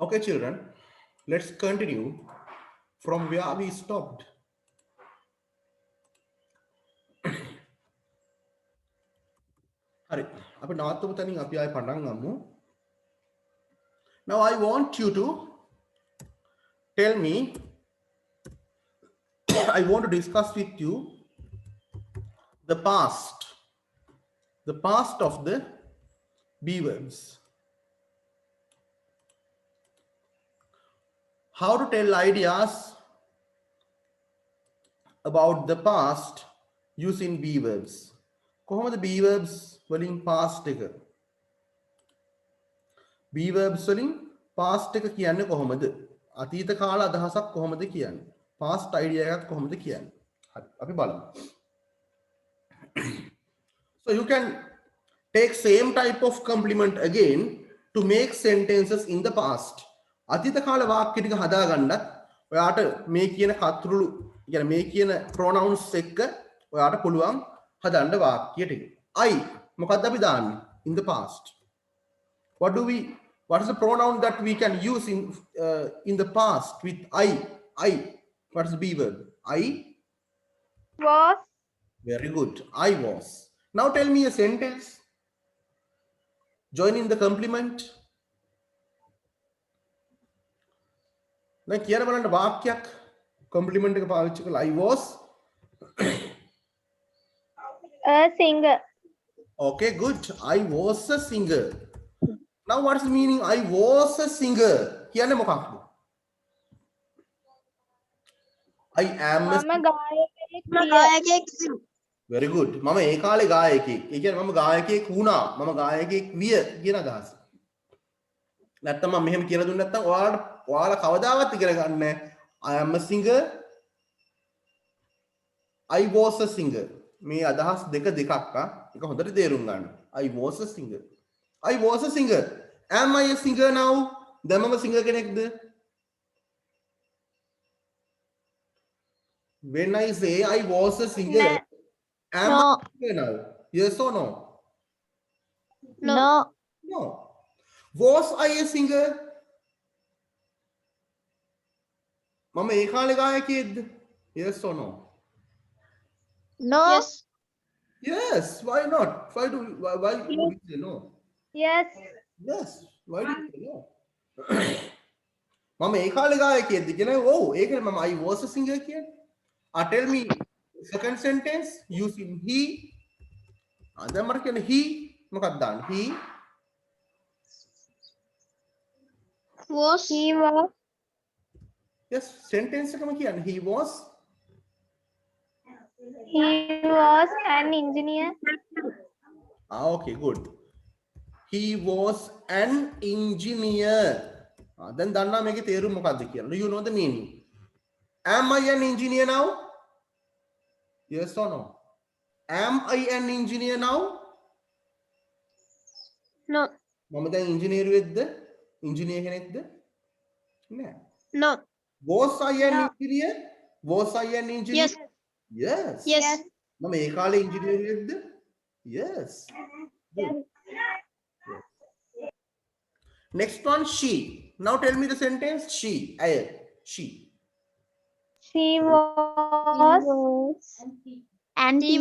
Okay, children, let's continue from where we stopped. Hari, අපි නවත්තපු තැනින් අපි ආයෙ පටන් ගමු. Now I want you to tell me, I want to discuss with you the past of the be verbs. How to tell ideas about the past using be verbs. කොහොමද be verbs වලින් past එක? be verbs වලින් past එක කියන්නේ කොහොමද? අතීත කාල අදහසක් කොහොමද කියන්නේ? past idea එකක් කොහොමද කියන්නේ? හරි අපි බලමු. So you can take same type of complement again to make sentences in the past. අතීත කාල වාක්‍ය ටික හදාගන්නත් ඔයාට මේ කියන කතුරුළු කියන්නේ මේ කියන pronouns එක්ක ඔයාට පුළුවන් හදන්න වාක්‍ය ටික. I මොකක්ද අපි දාන්නේ in the past? What is the pronoun that we can use in the past with I? What is the be verb? I Was. very good. I was. Now tell me a sentence. Join in the complement. දැන් කියන බලන්න වාක්‍යයක් complement එක පාවිච්චි කරලා I was A singer. okay good. I was a singer. Now what is the meaning I was a singer? කියන්නේ මොකක්ද? I am a මම ගායකයෙක් විය. very good. මම ඒ කාලේ ගායකයෙක්. ඒ කියන්නේ මම ගායකයෙක් වුණා. මම ගායකයෙක් විය කියන අදහස. නැත්තම් මම මෙහෙම කියලා දුන්නේ නැත්තම් ඔයාලා කවදාවත් ඉගෙන ගන්න නැහැ. I am a singer. I was a singer. මේ අදහස් දෙකක් එක හොඳට තේරුම් ගන්න. I was a singer. I was a singer. Am I a singer now? දැන් මම singer කෙනෙක්ද? When I say I was a singer, am I a singer now? Yes or no? No. No. Was I a singer? මම ඒ කාලේ ගායකයෙක්ද? Yes or no? No. Yes. Yes. Why not? Why do we say no? Yes. Yes. Why do you say no? මම ඒ කාලේ ගායකයෙක්ද කියන්නේ ඔව් ඒකනේ මම I was a singer කියන්නේ. Tell me second sentence using he. දැන් මට කියන්නේ he මොකක්ද දාන්නේ? He Was. He was. yes sentence එකම කියන්නේ he was an engineer. okay good. He was an engineer. දැන් දන්නා මේකේ තේරුම මොකක්ද කියලා. Do you know the meaning? Am I an engineer now? Yes or no? Am I an engineer now? No. මම දැන් ඉංජිනේරු වෙද්ද? ඉංජිනේර කෙනෙක්ද? නෑ. No. Was I an No. engineer? Was I an engineer? Yes. Yes. Yes. මම ඒ කාලේ ඉංජිනේරු වෙද්ද? Yes. Good. Next one she. Now tell me the sentence she. She. She was. And She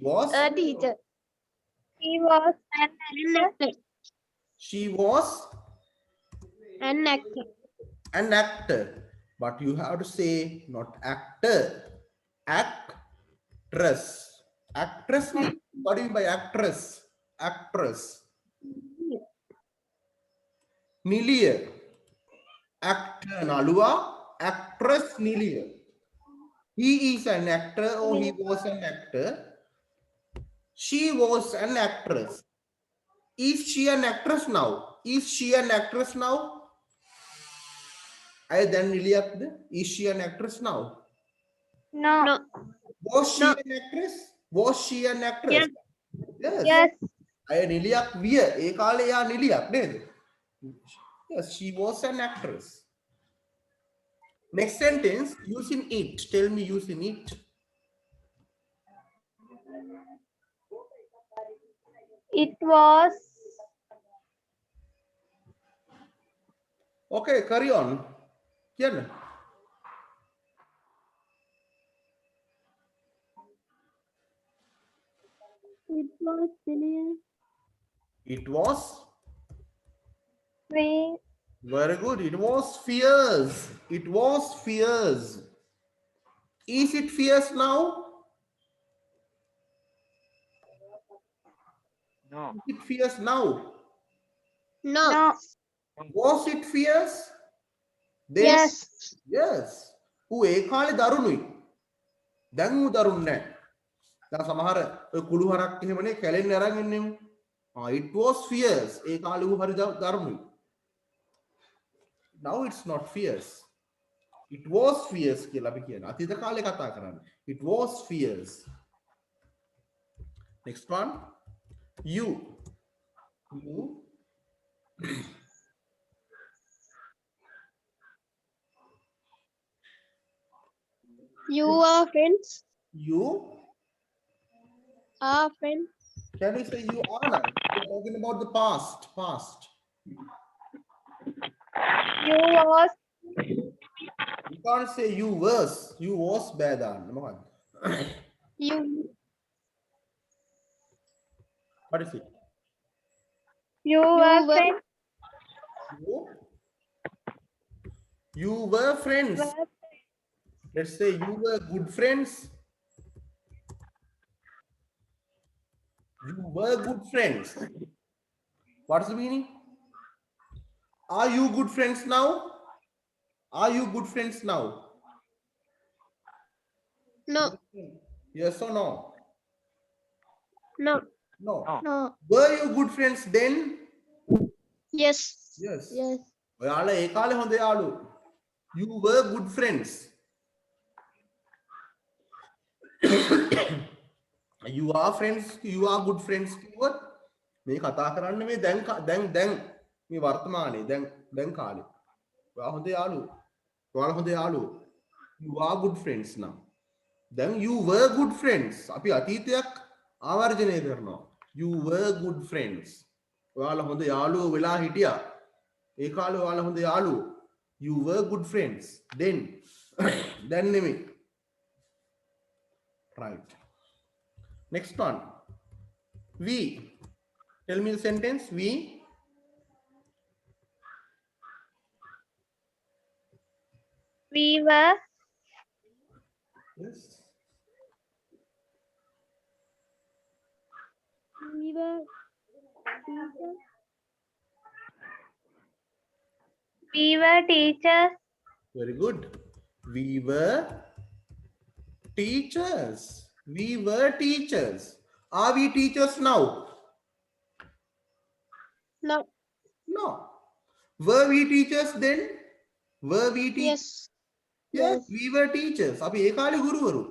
was a teacher. She was an actor. she was An actor. an actor. But you have to say not actor. Actress. Actress. What do you mean by actress? Actress. Nilia. Actor Nalua. Actress Nilia. He is an actor or he was an actor. She was an actress. Is she an actress now? Is she an actress now? Then is she an actress now? No. Was she No. an actress? Was she an actress? Yes. Yes. Yes. නිලියක් විය ඒ කාලේ යා නිලියක් නේද? Yes, she was an actress. Next sentence, using it. Tell me using it. It was Okay, carry on. කියන්න. It was brilliant. It was We very good. It was fierce. It was fierce. Is it fierce now? No. Is it fierce now? no. Was it fierce? Then, Yes. yes. ඌ ඒ කාලේ දරුණුයි. දැන් ඌ දරුණු නැහැ. දැන් සමහර ඔය කුළු හරක් එහෙමනේ කැලෙන්න අරන් ඉන්නේ ඌ. It was fierce. ඒ කාලේ ඌ හරි දරුණුයි. Now it's not fierce. It was fierce කියලා අපි කියනවා. අතීත කාලේ කතා කරන්නේ. It was fierce. Next one. You. You are friends. You. Are friends. Can we say you are now? We're talking about the past. Past. You was. You can't say you was. You was bad. මොකක්ද? You. What is it? You were friends. You were friends. Let's say you were good friends. You were good friends. What's the meaning? Are you good friends now? Are you good friends now? No. Yes or no? No. No. No. Were you good friends then? Yes. Yes. Yes. ඔයාලා ඒ කාලේ හොඳ යාළුවෝ. You were good friends. You are friends. You are good friends. කිව්වොත් මේ කතා කරන්නේ මේ දැන් මේ වර්තමානයේ දැන් කාලේ. ඔයා හොඳ යාළුවෝ. ඔයාලා හොඳ යාළුවෝ. You are good friends now. Then you were good friends. අපි අතීතයක් ආවර්ජනය කරනවා. You were good friends. ඔයාලා හොඳ යාළුවෝ වෙලා හිටියා. ඒ කාලේ ඔයාලා හොඳ යාළුවෝ. You were good friends. Then නෙමෙයි. Right. Next one. We. Tell me the sentence. We. We were. Yes. We were. Teachers. We were teachers. Very good. We were teachers. We were teachers. Are we teachers now? No. No. Were we teachers then? Were we teachers? Yes. Yes, we were teachers. අපි ඒ කාලේ ගුරුවරු.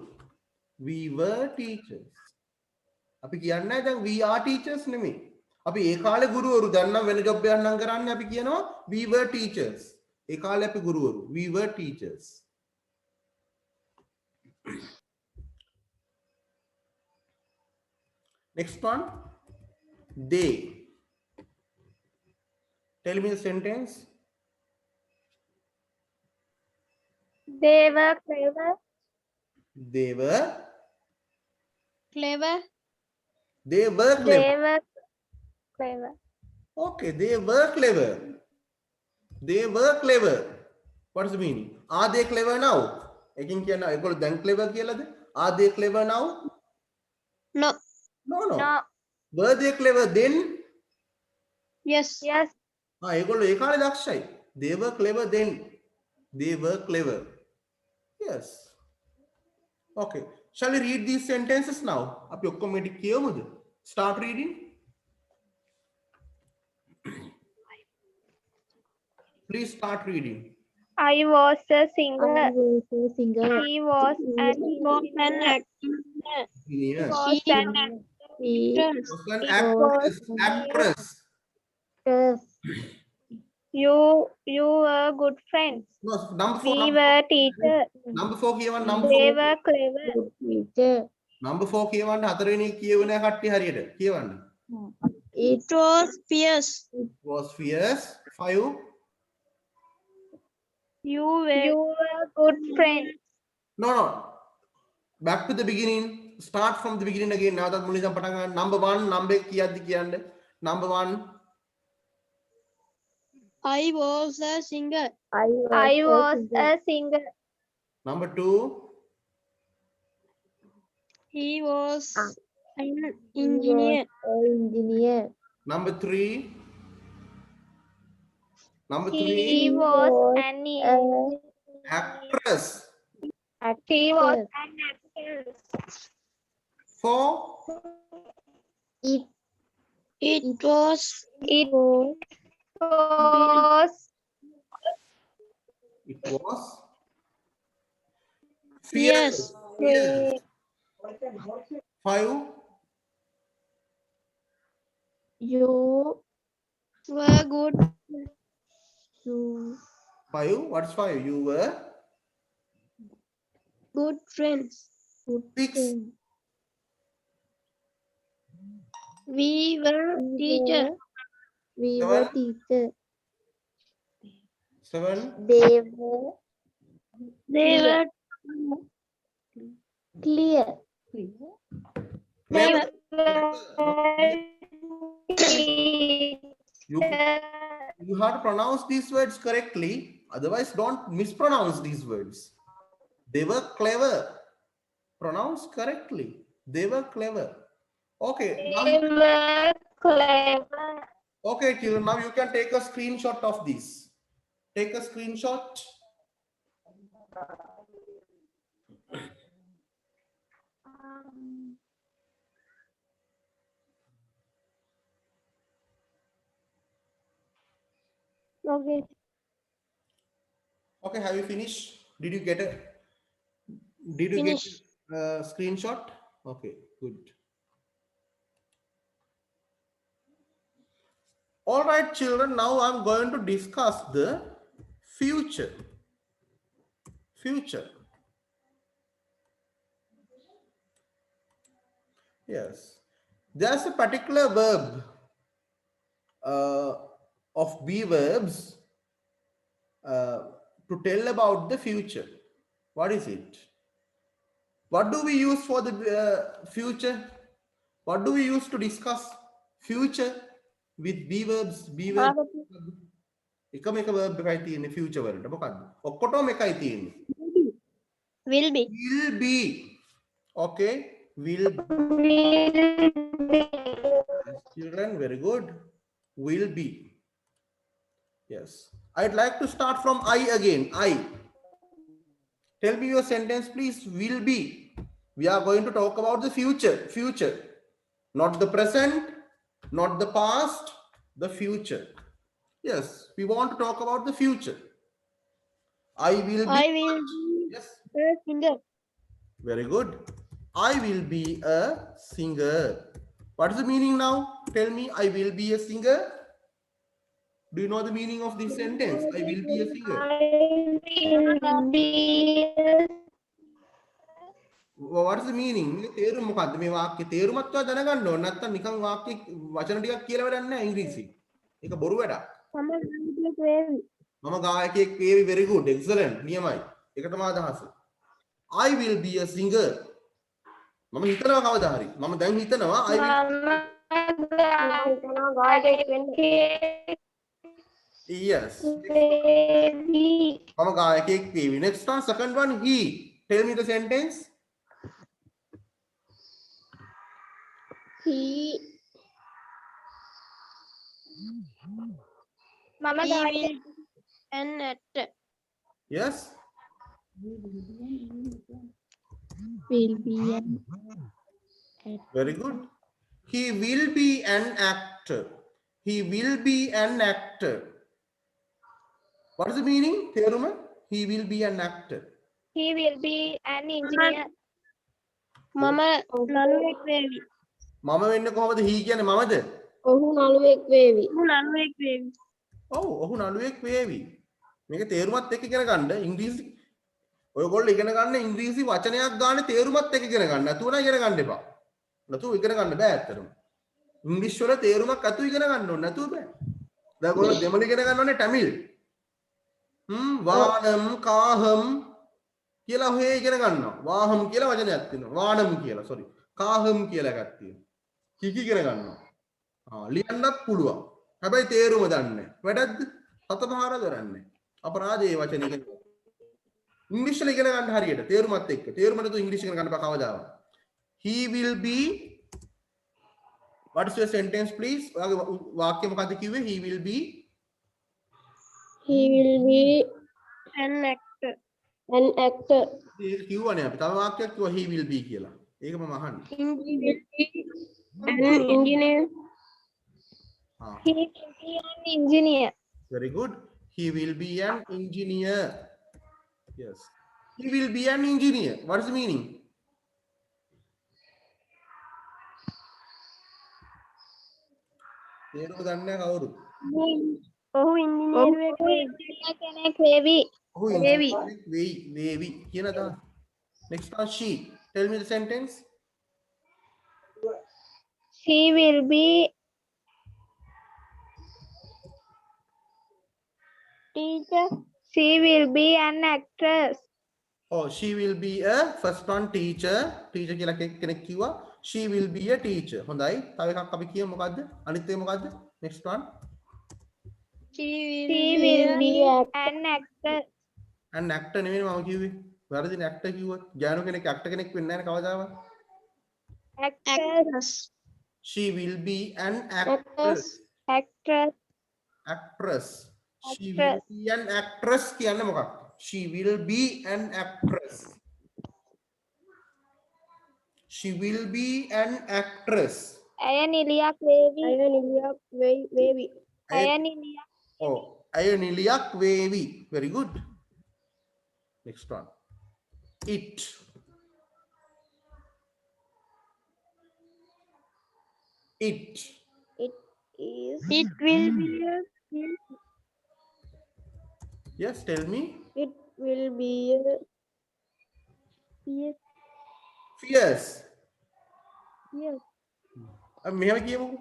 We were teachers. අපි කියන්නේ දැන් we are teachers නෙමෙයි. අපි ඒ කාලේ ගුරුවරු දැන් නම් වෙන ජොබ් එකක් නම් කරන්නේ අපි කියනවා we were teachers. ඒ කාලේ අපි ගුරුවරු. We were teachers. Next one. They. Tell me the sentence. They were clever. They were. Clever. They were clever. They were clever. Okay, they were clever. They were clever. What's the meaning? Are they clever now? එකකින් කියනවා ඒගොල්ලෝ දැන් clever කියලාද? Are they clever now? No. No, no. No. Were they clever then? Yes. Yes. ඒගොල්ලෝ ඒ කාලේ දක්ෂයි. They were clever then. They were clever. Yes. Okay. Shall we read these sentences now? අපි ඔක්කොම මේටි කියමුද? Start reading. Please start reading. I was a singer. I was a singer. He was an actor. Yes. Was an He actress. Was an actress. Actress. was You were good friends. No, number 4. We were teachers. Number 4 කියවන්න number They 4. were clever. good teacher. Number 4 කියවන්න හතරවෙනි කියවන කට්ටිය හරියට කියවන්න. It was fierce. Was fierce. 5. You were good friends. No. Back to the beginning. Start from the beginning again. Now that Munizam Patanga. Number one, number kiyadi kiyande. Number one. I was a singer. I I was singer. a singer. Number two. He was an He was engineer. an engineer. Number three. Number He three. was was an Actress. He was Actor. an actress. Four. It It was It was was It was. Fierce. Fierce. Five. you were good. you Five. What's five? You were. Good friends. good Six. friend. We were teachers. We Seven. were teachers. Seven. They were They were clear. they Clever. were You have to pronounce these words correctly. Otherwise, don't mispronounce these words. They were clever. Pronounce correctly. They were clever. Okay. They were clever. Okay, children. Now you can take a screenshot of this. Take a screenshot. Okay. Okay, have you finished? Did you get a? Did you Finish. get a screenshot? Okay, good. All right, children. Now I'm going to discuss the future. Future. Yes. There's a particular verb of be verbs to tell about the future. What is it? What do we use for the future? What do we use to discuss future with be verbs? Be verbs. එකම එක verb එකයි තියෙන්නේ future වලට. මොකක්ද? ඔක්කොටම එකයි තියෙන්නේ. will be. Will be. Okay. Will be. Yes, children, very good. Will be. Yes. I'd like to start from I again. I. Tell me your sentence, please. Will be. We are going to talk about the future. Future. Not the present, not the past, the future. Yes, we want to talk about the future. I will be. I will be Yes, a singer. very good. I will be a singer. What is the meaning now? Tell me, I will be a singer. Do you know the meaning of this sentence? I will be a singer. I will be What is the meaning? මේක තේරුම මොකද්ද? මේ වාක්‍යයේ තේරුමත් ඔයා දැනගන්න ඕන. නැත්නම් නිකන් වාක්‍ය වචන ටිකක් කියලා වැඩක් නැහැ ඉංග්‍රීසි. ඒක බොරු වැඩක්. මම ගායකයෙක් වේවි. very good. excellent. නියමයි. ඒකටම අදහස. I will be a singer. මම හිතනවා කවදා හරි. මම දැන් හිතනවා I will. Yes. මම ගායකයෙක් වේවි. Next one, second one, he. Tell me the sentence. He Mama will be an actor. Yes. Will be an Very good. He will be an actor. He will be an actor. What is the meaning? තේරුම? He will be an actor. He will be an engineer. මම නළුවෙක් වේවි. මම වෙන්නේ කොහොමද? he කියන්නේ මමද? ඔහු නළුවෙක් වේවි. මම නළුවෙක් වේවි. ඔව් ඔහු නළුවෙක් වේවි. මේක තේරුමත් එක්ක ඉගෙන ගන්න ඉංග්‍රීසි ඔයගොල්ලෝ ඉගෙන ගන්න ඉංග්‍රීසි වචනයක් ගන්න තේරුමත් එක්ක ඉගෙන ගන්න. නැතුව නම් ඉගෙන ගන්න එපා. නැතුව ඉගෙන ගන්න බෑ ඇත්තටම. ඉංග්‍රීසි වල තේරුමක් අතු ඉගෙන ගන්න ඕනේ නැතුව බෑ. දැන් ඔයගොල්ලෝ දෙමළ ඉගෙන ගන්න ඕනේ ටැමිල්. වානම් කාහම් කියලා ඔහේ ඉගෙන ගන්නවා. වාහම් කියලා වචනයක් තියෙනවා. වානම් කියලා sorry. කාහම් කියලා එකක් තියෙනවා. කිකි ඉගෙන ගන්නවා. ලියන්නත් පුළුවන්. හැබැයි තේරුම දන්නේ නැහැ. වැඩක්ද? සතපහර කරන්නේ. අපරාධේ වචන ඉගෙන ගන්න. ඉංග්‍රීසි වල ඉගෙන ගන්න හරියට තේරුමත් එක්ක. තේරුම නැතුව ඉංග්‍රීසි ඉගෙන ගන්න බෑ කවදාවත්. He will be what is your sentence please? ඔයාගේ වාක්‍ය මොකද්ද කිව්වේ? He will be He will be an actor. an actor. ඒක කිව්වනේ අපි. තව වාක්‍යයක් කිව්වා he will be කියලා. ඒක මම අහන්නේ. An engineer. He will be an engineer. Very good. He will be an engineer. Yes. He will be an engineer. What is the meaning? තේරුම දන්නේ නැහැ කවුරු? ඔහු ඉංජිනේරුවෙක් වෙයි. engineer කෙනෙක් වේවි. ඔහු ඉංජිනේරුවෙක් වේවි කියන අදහස. Next one she. Tell me the sentence. She will be Teacher. she will be an actress. Oh, she will be a first one teacher. Teacher කියලා කෙනෙක් කිව්වා. She will be a teacher. හොඳයි. තව එකක් අපි කියමු මොකද්ද? අනිත් එක මොකද්ද? Next one. She She will will be be an actress. an actor නෙමෙයි මම කිව්වේ. වැරදිනේ actor කිව්වොත්. ගෑනු කෙනෙක් actor කෙනෙක් වෙන්නේ නැහැ නේ කවදාවත්. Actress. She will be an actress. Actress. Actress. She will be an actress කියන්නේ මොකක්ද? She will be an actress. She will be an actress. ඇය නිලියක් වේවි. ඇය නිලියක් වේවි. ඇය නිලියක් Oh, ඇය නිලියක් වේවි. Very good. Next one. It. It. It is. It will be a Yes, tell me. It will be a yes. Fierce. Yes. මෙහෙම කියමුකෝ.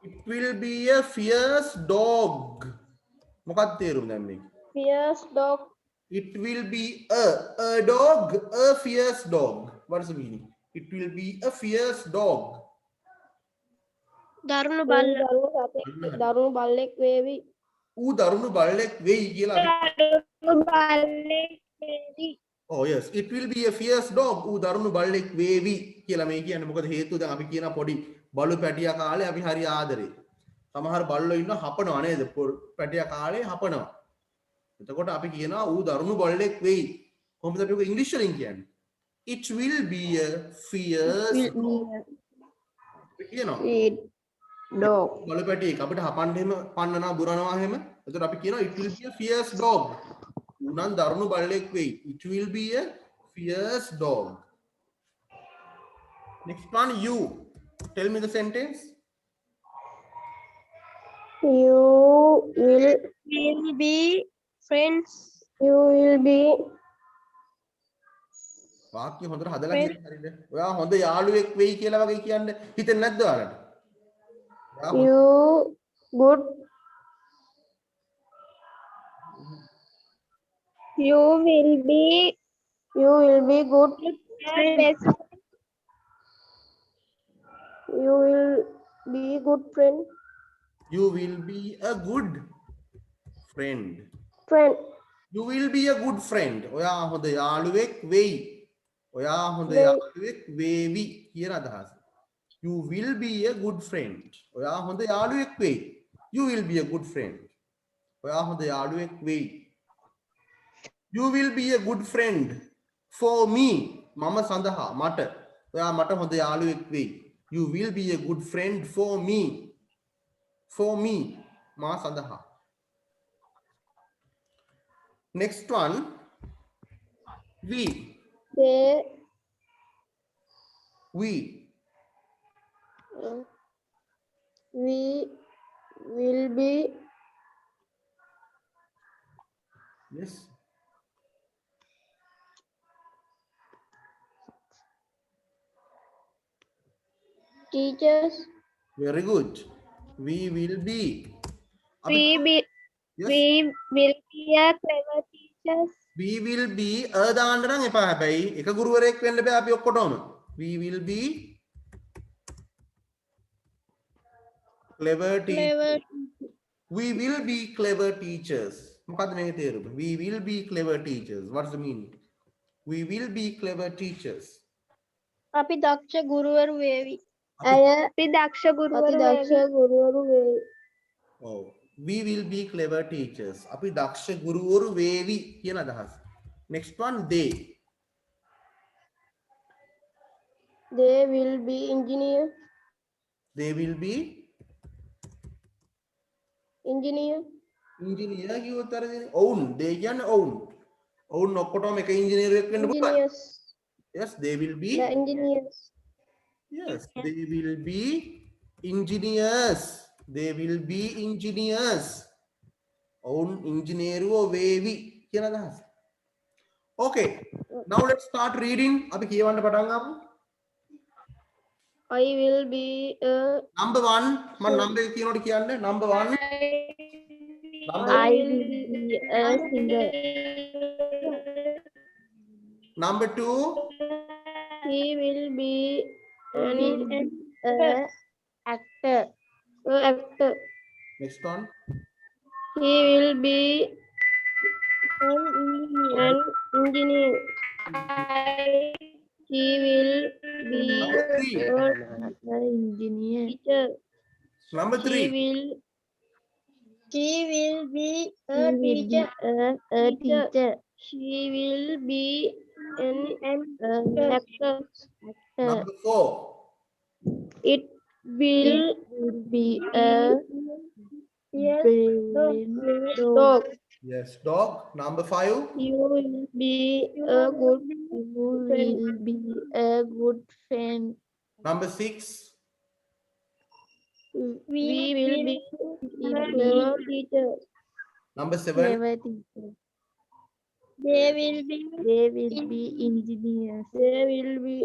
It will be a fierce dog. මොකක්ද තේරුම දැන් මේක? fierce dog. It will be a dog, a fierce dog. What is the meaning? It will be a fierce dog. දරුණු බල්ල. දරුණු බල්ලෙක් වේවි. ඌ දරුණු බල්ලෙක් වෙයි කියලා අපි දරුණු බල්ලෙක් වේවි. Oh yes, it will be a fierce dog. ඌ දරුණු බල්ලෙක් වේවි කියලා මේ කියන්නේ මොකද හේතුව දැන් අපි කියන පොඩි බලු පැටියා කාලේ අපි හරි ආදරේ. සමහර බල්ලෝ ඉන්න හපනවා නේද? පැටියා කාලේ හපනවා. එතකොට අපි කියනවා ඌ දරුණු බල්ලෙක් වෙයි. කොහොමද අපි ඉංග්‍රීසි වලින් කියන්නේ? It will be a fierce dog. කියනවා. dog. බලු පැටියෙක් අපිට හපන්න එහෙම පන්නනවා බුරනවා එහෙම. එතකොට අපි කියනවා it will be a fierce dog. ඌ නම් දරුණු බල්ලෙක් වෙයි. It will be a fierce dog. Next one, you. Tell me the sentence. You will be friends. you will be වාක්‍ය හොඳට හදලා කියන්න හරිද? ඔයා හොඳ යාළුවෙක් වෙයි කියලා වගේ කියන්න හිතෙන්නේ නැද්ද ඔයාලට? you good You will be good. best You will be good friend. You will be a good friend. Friend. You will be a good friend. ඔයා හොඳ යාළුවෙක් වෙයි. ඔයා හොඳ යාළුවෙක් වේවි කියන අදහස. You will be a good friend. ඔයා හොඳ යාළුවෙක් වෙයි. You will be a good friend. ඔයා හොඳ යාළුවෙක් වෙයි. You will be a good friend for me. මම සඳහා මට. ඔයා මට හොඳ යාළුවෙක් වෙයි. You will be a good friend for me. For me. මා සඳහා. Next one. We. They We. we will be Yes. teachers. Very good. We will be. we Yes. We will be a clever teachers. We will be දාන්න නම් එපා හැබැයි එක ගුරුවරයෙක් වෙන්න බෑ අපි ඔක්කොටම. We will be clever teachers. We will be clever teachers. මොකද්ද මේකේ තේරුම? We will be clever teachers. What's the meaning? We will be clever teachers. අපි දක්ෂ ගුරුවරු වේවි. අපි දක්ෂ අති ගුරුවරු දක්ෂ වේවි. ගුරුවරු වේ. Oh, we will be clever teachers. අපි දක්ෂ ගුරුවරු වේවි කියන අදහස. Next one, they. They will be engineer. They will be Engineer. engineer කිව්වොත් අර ඔවුන්. they කියන්නේ ඔවුන්. ඔවුන් ඔක්කොටම එක ඉංජිනේරුවෙක් වෙන්න පුළුවන්. Engineers. Yes, they will be. The engineers. Yes, they will be engineers. They will be engineers. ඔවුන් ඉංජිනේරුවෝ වේවි කියන අදහස. Okay, now let's start reading. අපි කියවන්න පටන් ගමු. I will be a Number 1 මම number එක කියනකොට කියන්න. Number 1. Number I will be a singer. Number 2. He will be an actor. Actor. Next one. He will be an engineer. He will be Number 3. an engineer. Teacher. Number 3. She will be a He will be teacher. a teacher. She will be an actor. Number 4. It will be a dog. Yes, dog. Number 5. You will be a good friend. Number 6. We will be clever teachers. Number 7. They will be engineers. They will be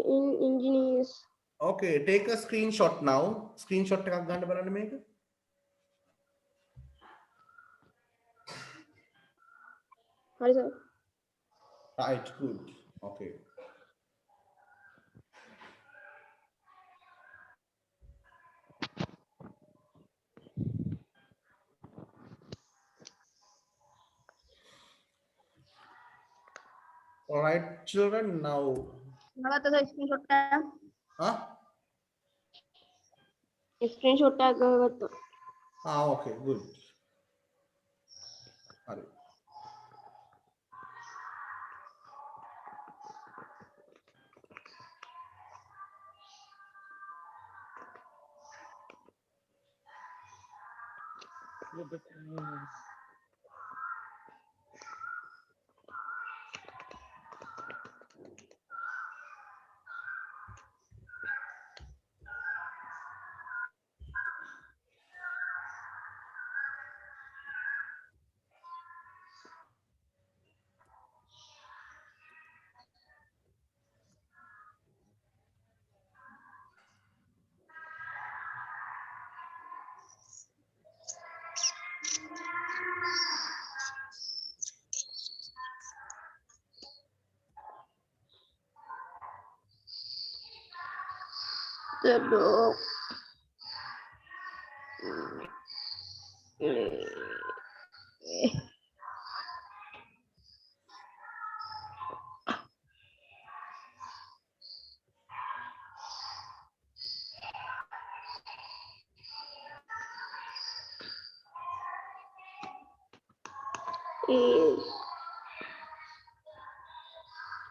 engineers. Okay, take a screenshot now. Screenshot එකක් ගන්න බලන්න මේක. Sorry, sir. Right, good. Okay. All right, children, now. Huh? Screenshot ගත්තා. Okay, good. All right. The dog.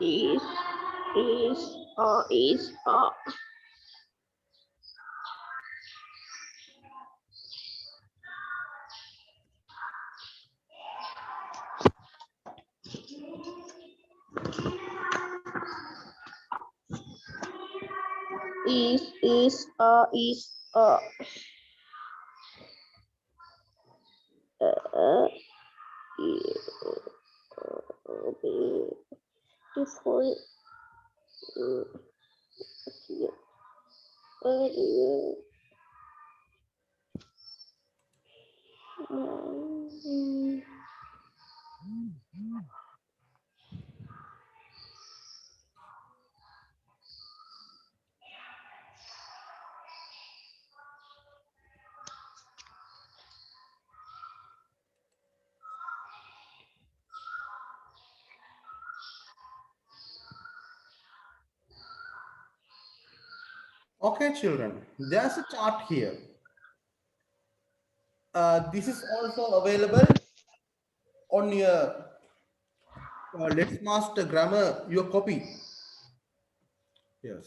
Is beautiful. Okay, children, there's a chart here. This is also available on your Let's Master Grammar, your copy. Yes.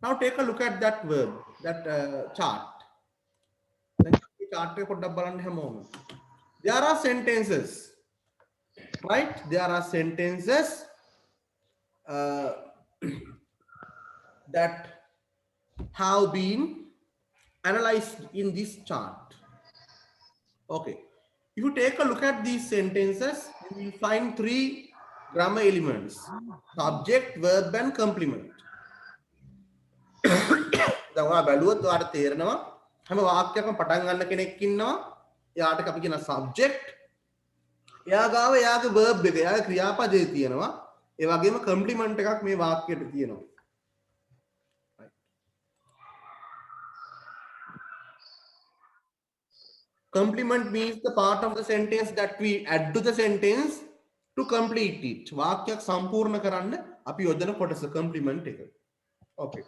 Now take a look at that word, that chart. There are sentences, right? There are sentences that have been analyzed in this chart. Okay. If you take a look at these sentences, you will find three grammar elements: subject, verb, and complement. දැන් ඔයා බැලුවොත් ඔයාට තේරෙනවා හැම වාක්‍යයකම පටන් ගන්න කෙනෙක් ඉන්නවා. එයාට අපි කියන subject, එයා ගාව එයාගේ verb එක, එයාගේ ක්‍රියාපදේ තියෙනවා. ඒ වගේම complement එකක් මේ වාක්‍යයට තියෙනවා. Complement means the part of the sentence that we add to the sentence to complete it. වාක්‍යයක් සම්පූර්ණ කරන්න අපි යොදන කොටස complement එක. Okay.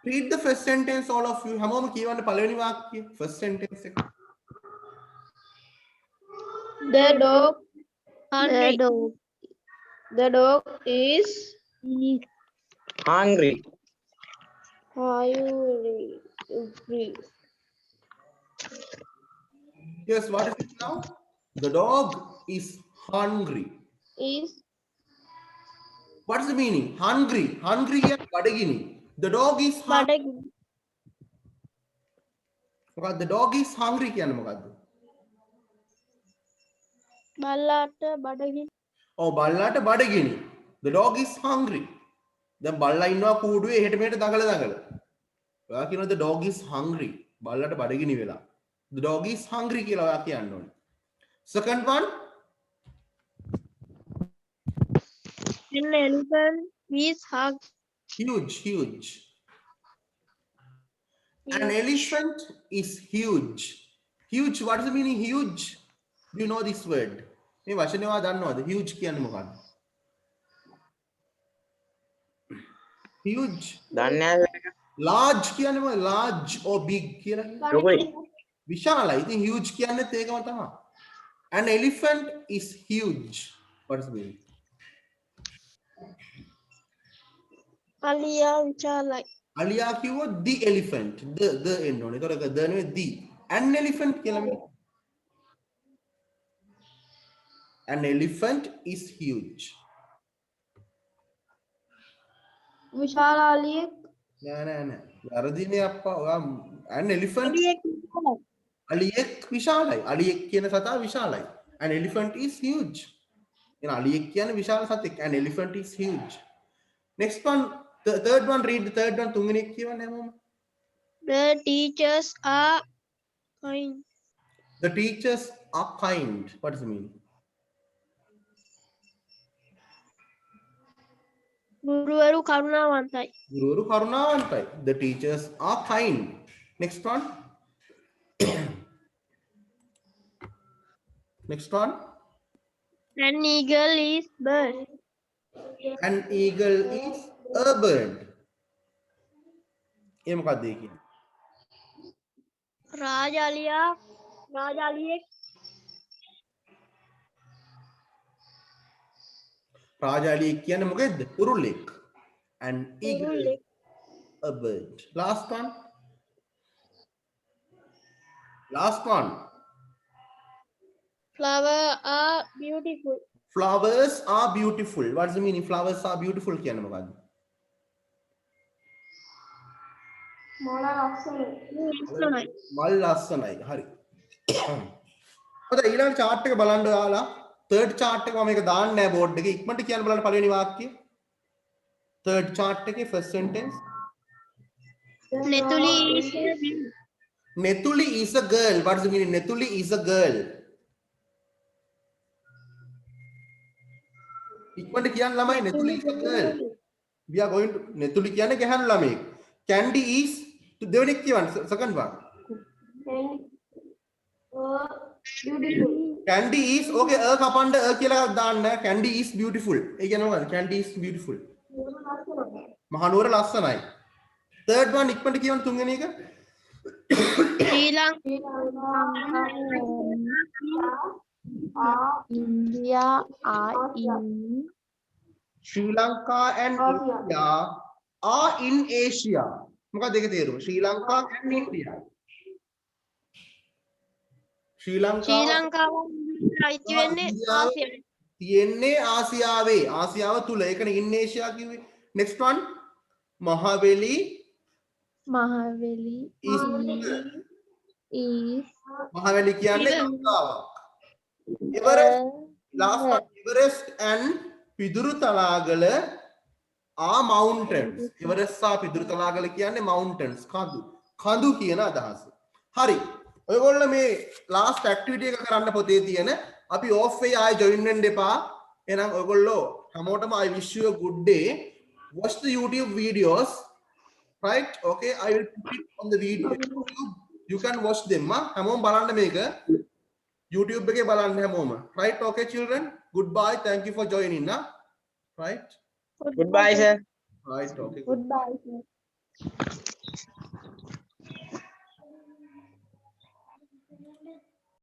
Read the first sentence, all of you. හැමෝම කියවන්න පළවෙනි වාක්‍යය. First sentence එක. The dog The dog is hungry. hungry. Yes, what is it now? The dog is hungry. Is What is the meaning? Hungry. Hungry is badagini. The dog is hungry. බඩගිනි. The dog is hungry කියන්නේ මොකද්ද? බල්ලාට බඩගිනි. ඔව් බල්ලාට බඩගිනි. The dog is hungry. දැන් බල්ලා ඉන්නවා කූඩුවේ එහෙට මෙහෙට දඟල. ඔයා කියනවා the dog is hungry. බල්ලාට බඩගිනි වෙලා. The dog is hungry කියලා ඔයා කියන්න ඕනේ. Second one. An elephant is Huge. An elephant is huge. Huge, what is the meaning huge? Do you know this word? මේ වචනේ ඔයා දන්නවද? Huge කියන්නේ මොකක්ද? Huge. දන්නේ නැහැ. Large කියන්නේ මොකක්ද? Large or big කියලා. ලොකුයි. විශාලයි. ඉතින් huge කියන්නේත් ඒකම තමයි. An elephant is huge. What is the meaning? අලියා විශාලයි. අලියා කිව්වොත් the elephant. the එන්න ඕනේ. ඒතකොට the නෙවෙයි the. An elephant කියලා මේ. An elephant is huge. විශාල අලියෙක්. නෑ. වැරදිනේ අප්පා. ඔයා an elephant අලියෙක් විශාලයි. අලියෙක් විශාලයි. අලියෙක් කියන සතා විශාලයි. An elephant is huge. එන අලියෙක් කියන්නේ විශාල සතෙක්. An elephant is huge. Next one, the third one, read the third one. තුන්වෙනි එක කියවන්න හැමෝම. The teachers are kind. The teachers are kind. What does it mean? ගුරුවරු කරුණාවන්තයි. ගුරුවරු කරුණාවන්තයි. The teachers are kind. Next one. Next one. An eagle is bird. An eagle is a bird. ඒ මොකක්ද ඒ කියන්නේ? රාජාලියෙක්. රාජාලියෙක් කියන්නේ මොකෙද්ද? උරුල්ලෙක්. An eagle is උරුල්ලෙක්. a bird. Last one. Flowers are beautiful. Flowers are beautiful. What does it mean? Flowers are beautiful කියන්නේ මොකක්ද? ලස්සනයි. මල් ලස්සනයි. හරි. හොඳයි ඊළඟ chart එක බලන්න ඔයාලා. third chart එක මම මේක දාන්නේ නැහැ board එකේ. ඉක්මනට කියන්න බලන්න පළවෙනි වාක්‍යය. third chart එකේ first sentence. Netuli Netuli is a girl. What does it mean? Netuli is a girl. ඉක්මනට කියන්න ළමයි Netuli is a girl. We are going to Netuli කියන්නේ ගැහණු ළමයෙක්. Candy is දෙවෙනි එක කියවන්න second one. Candy is okay කපන්න කියලා එකක් දාන්න. Candy is beautiful. ඒ කියන්නේ මොකක්ද? Candy is beautiful. මහනුවර ලස්සනයි. third one ඉක්මනට කියවන්න තුන්වෙනි එක Sri Lanka, India are in Sri Lanka and India are in Asia මොකක්ද දෙක තේරුම Sri Lanka and India Sri Lanka Sri Lanka අයිති වෙන්නේ ආසියාවට. තියෙන්නේ ආසියාවේ ආසියාව තුල ඒකනේ in Asia කිව්වේ next one Mahaveli Mahaveli is Mahaveli කියන්නේ ගංගාවක් Everest last one Everest and Pidurutalagala are mountains Everest සහ පිදුරුතලාගල කියන්නේ mountains කඳු කියන අදහස හරි ඔයගොල්ලෝ මේ last activity එක කරන්න පොතේ තියෙන අපි off වෙයි ආයෙ join වෙන්න එපා එහෙනම් ඔයගොල්ලෝ හැමෝටම I wish you a good day watch the YouTube videos right okay I will put it on the video you can watch them හැමෝම බලන්න මේක YouTube එකේ බලන්න හැමෝම right okay children goodbye thank you for joining right Goodbye, sir. right okay goodbye sir.